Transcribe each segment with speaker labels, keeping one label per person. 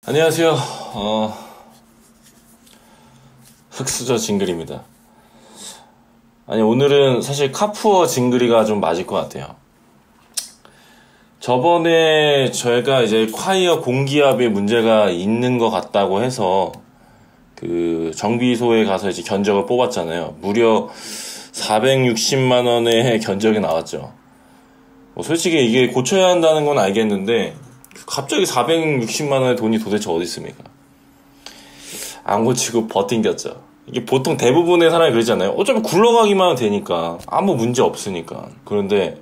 Speaker 1: 안녕하세요. 흑수저 징글입니다. 아니, 오늘은 사실 카푸어 징글이가 좀 맞을 것 같아요. 저번에 저희가 이제 콰이어 공기압에 문제가 있는 것 같다고 해서 그 정비소에 가서 이제 견적을 뽑았잖아요. 무려 460만원의 견적이 나왔죠. 솔직히 이게 고쳐야 한다는 건 알겠는데 갑자기 460만원의 돈이 도대체 어디 있습니까? 안 고치고 버팅겼죠. 이게 보통 대부분의 사람이 그러잖아요. 어차피 굴러가기만 하면 되니까 아무 문제 없으니까. 그런데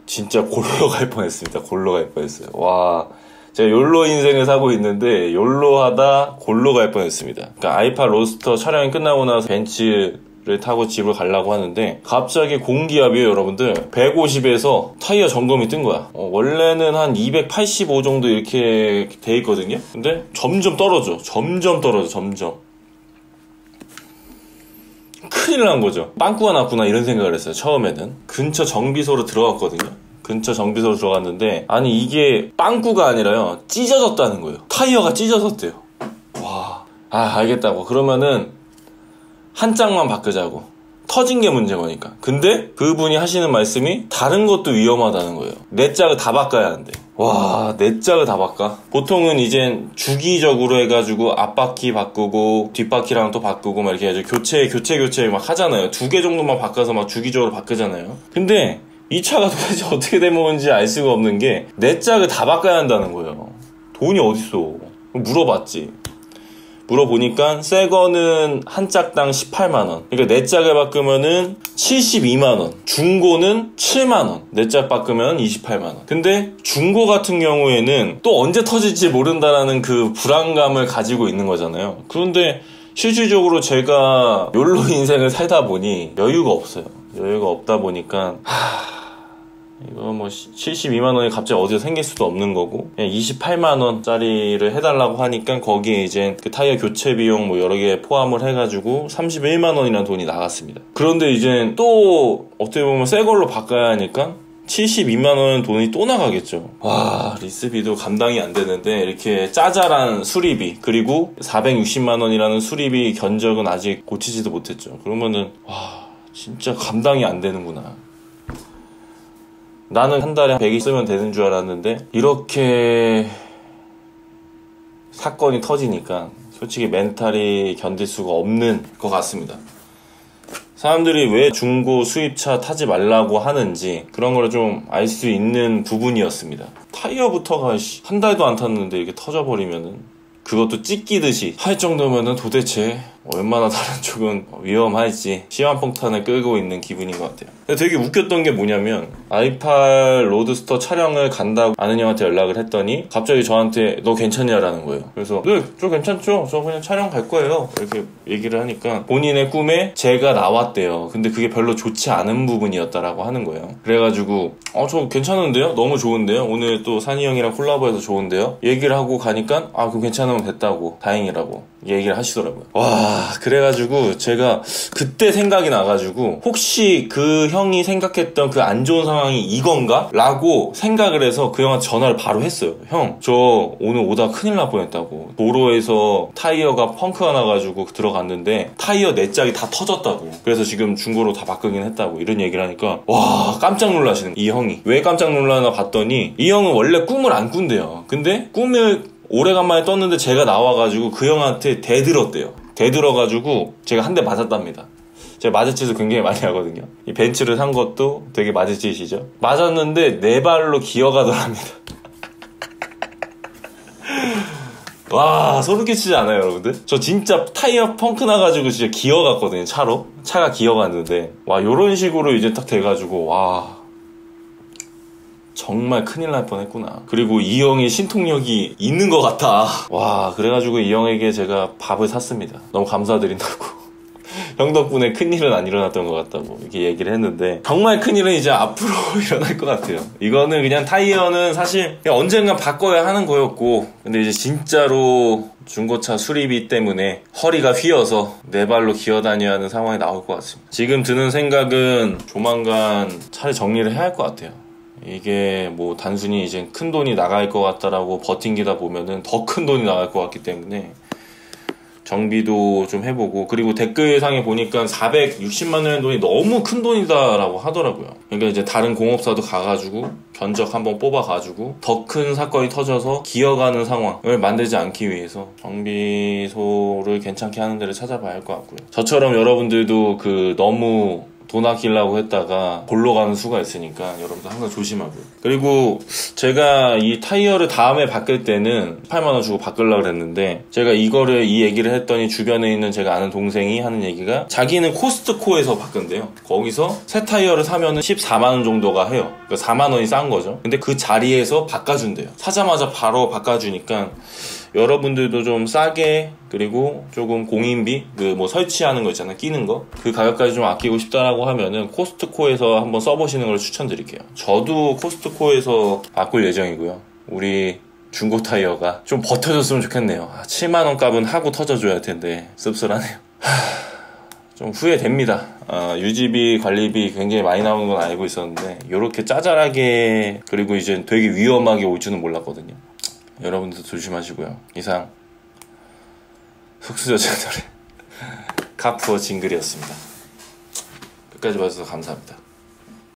Speaker 1: 진짜 골로 갈 뻔했습니다. 골로 갈 뻔했어요. 와, 제가 욜로 인생을 사고 있는데 욜로 하다 골로 갈 뻔했습니다. 그러니까 아이파 로스터 촬영이 끝나고 나서 벤츠를 타고 집을 가려고 하는데 갑자기 공기압이에요, 여러분들. 150에서 타이어 점검이 뜬 거야. 원래는 한 285 정도 이렇게 돼 있거든요. 근데 점점 떨어져. 점점. 큰일 난 거죠. 빵꾸가 났구나 이런 생각을 했어요. 처음에는 근처 정비소로 들어갔거든요. 근처 정비소로 들어갔는데 아니 이게 빵꾸가 아니라요, 찢어졌다는 거예요. 타이어가 찢어졌대요. 와, 알겠다고. 그러면은 한 짝만 바꾸자고. 터진 게 문제인 거니까. 근데 그분이 하시는 말씀이 다른 것도 위험하다는 거예요. 네 짝을 다 바꿔야 한대. 와, 네 짝을 다 바꿔? 보통은 이젠 주기적으로 해가지고 앞바퀴 바꾸고 뒷바퀴랑 또 바꾸고 막 이렇게 해가지고 교체 막 하잖아요. 2개 정도만 바꿔서 막 주기적으로 바꾸잖아요. 근데 이 차가 도대체 어떻게 된 건지 알 수가 없는 게 네 짝을 다 바꿔야 한다는 거예요. 돈이 어딨어. 물어봤지. 물어보니까 새 거는 한 짝당 18만원. 그러니까 네 짝을 바꾸면은 72만원. 중고는 7만원. 네 짝 바꾸면 28만원. 근데 중고 같은 경우에는 또 언제 터질지 모른다라는 그 불안감을 가지고 있는 거잖아요. 그런데 실질적으로 제가 욜로 인생을 살다 보니 여유가 없어요. 여유가 없다 보니까 이거 뭐 72만원이 갑자기 어디서 생길 수도 없는 거고 그냥 28만원짜리를 해달라고 하니까 거기에 이제 그 타이어 교체 비용 뭐 여러 개 포함을 해가지고 31만원이라는 돈이 나갔습니다. 그런데 이제 또 어떻게 보면 새 걸로 바꿔야 하니까 72만원 돈이 또 나가겠죠. 와, 리스비도 감당이 안 되는데 이렇게 짜잘한 수리비 그리고 460만원이라는 수리비 견적은 아직 고치지도 못했죠. 그러면은 와, 진짜 감당이 안 되는구나. 나는 한 달에 100이 쓰면 되는 줄 알았는데 이렇게 사건이 터지니까 솔직히 멘탈이 견딜 수가 없는 것 같습니다. 사람들이 왜 중고 수입차 타지 말라고 하는지 그런 걸 좀 알 수 있는 부분이었습니다. 타이어부터가 한 달도 안 탔는데 이렇게 터져버리면은 그것도 찢기듯이 할 정도면은 도대체 얼마나 다른 쪽은 위험할지 시한폭탄을 끌고 있는 기분인 것 같아요. 되게 웃겼던 게 뭐냐면 아이파 로드스터 촬영을 간다고 아는 형한테 연락을 했더니 갑자기 저한테 너 괜찮냐라는 거예요. 그래서 네, 저 괜찮죠? 저 그냥 촬영 갈 거예요. 이렇게 얘기를 하니까 본인의 꿈에 제가 나왔대요. 근데 그게 별로 좋지 않은 부분이었다라고 하는 거예요. 그래가지고 저 괜찮은데요? 너무 좋은데요? 오늘 또 산이 형이랑 콜라보해서 좋은데요? 얘기를 하고 가니까 그럼 괜찮으면 됐다고, 다행이라고 얘기를 하시더라고요. 와, 그래가지고 제가 그때 생각이 나가지고 혹시 그 형이 생각했던 그 안 좋은 상황이 이건가? 라고 생각을 해서 그 형한테 전화를 바로 했어요. 형, 저 오늘 오다가 큰일 날 뻔했다고. 도로에서 타이어가 펑크가 나가지고 들어갔는데 타이어 네 짝이 다 터졌다고. 그래서 지금 중고로 다 바꾸긴 했다고 이런 얘기를 하니까 와, 깜짝 놀라시는 거예요. 이 형이 왜 깜짝 놀라나 봤더니 이 형은 원래 꿈을 안 꾼대요. 근데 꿈을 오래간만에 떴는데 제가 나와가지고 그 형한테 대들었대요. 대들어가지고 제가 한 대 맞았답니다. 제가 맞을짓을 굉장히 많이 하거든요. 이 벤츠를 산 것도 되게 맞을짓이죠. 맞았는데 네 발로 기어가더랍니다. 와, 소름 끼치지 않아요, 여러분들? 저 진짜 타이어 펑크 나가지고 진짜 기어갔거든요, 차로. 차가 기어갔는데 와, 요런 식으로 이제 딱 돼가지고 와, 정말 큰일 날 뻔했구나. 그리고 이 형의 신통력이 있는 것 같아. 와, 그래가지고 이 형에게 제가 밥을 샀습니다. 너무 감사드린다고. 형 덕분에 큰일은 안 일어났던 것 같다고 이렇게 얘기를 했는데 정말 큰일은 이제 앞으로 일어날 것 같아요. 이거는 그냥 타이어는 사실 그냥 언젠가 바꿔야 하는 거였고 근데 이제 진짜로 중고차 수리비 때문에 허리가 휘어서 네 발로 기어다녀야 하는 상황이 나올 것 같습니다. 지금 드는 생각은 조만간 차를 정리를 해야 할 것 같아요. 이게 뭐 단순히 이제 큰 돈이 나갈 것 같다라고 버팅기다 보면은 더 큰 돈이 나갈 것 같기 때문에 정비도 좀 해보고, 그리고 댓글상에 보니까 460만 원의 돈이 너무 큰 돈이다라고 하더라고요. 그러니까 이제 다른 공업사도 가가지고 견적 한번 뽑아가지고 더 큰 사건이 터져서 기어가는 상황을 만들지 않기 위해서 정비소를 괜찮게 하는 데를 찾아봐야 할 것 같고요. 저처럼 여러분들도 너무 돈 아끼려고 했다가 골로 가는 수가 있으니까 여러분들 항상 조심하고요. 그리고 제가 이 타이어를 다음에 바꿀 때는 18만원 주고 바꾸려고 그랬는데, 제가 이 얘기를 했더니 주변에 있는 제가 아는 동생이 하는 얘기가, 자기는 코스트코에서 바꾼대요. 거기서 새 타이어를 사면은 14만원 정도가 해요. 그러니까 4만원이 싼 거죠. 근데 그 자리에서 바꿔준대요. 사자마자 바로 바꿔주니까 여러분들도 좀 싸게, 그리고 조금 공인비, 뭐 설치하는 거 있잖아요, 끼는 거, 그 가격까지 좀 아끼고 싶다라고 하면은 코스트코에서 한번 써보시는 걸 추천드릴게요. 저도 코스트코에서 바꿀 예정이고요. 우리 중고 타이어가 좀 버텨줬으면 좋겠네요. 7만원 값은 하고 터져줘야 할 텐데 씁쓸하네요. 좀 후회됩니다. 유지비, 관리비 굉장히 많이 나오는 건 알고 있었는데 이렇게 짜잘하게, 그리고 이제 되게 위험하게 올 줄은 몰랐거든요. 여러분들도 조심하시고요. 이상 흑수저 채널의 카푸어 징글이었습니다. 끝까지 봐주셔서 감사합니다.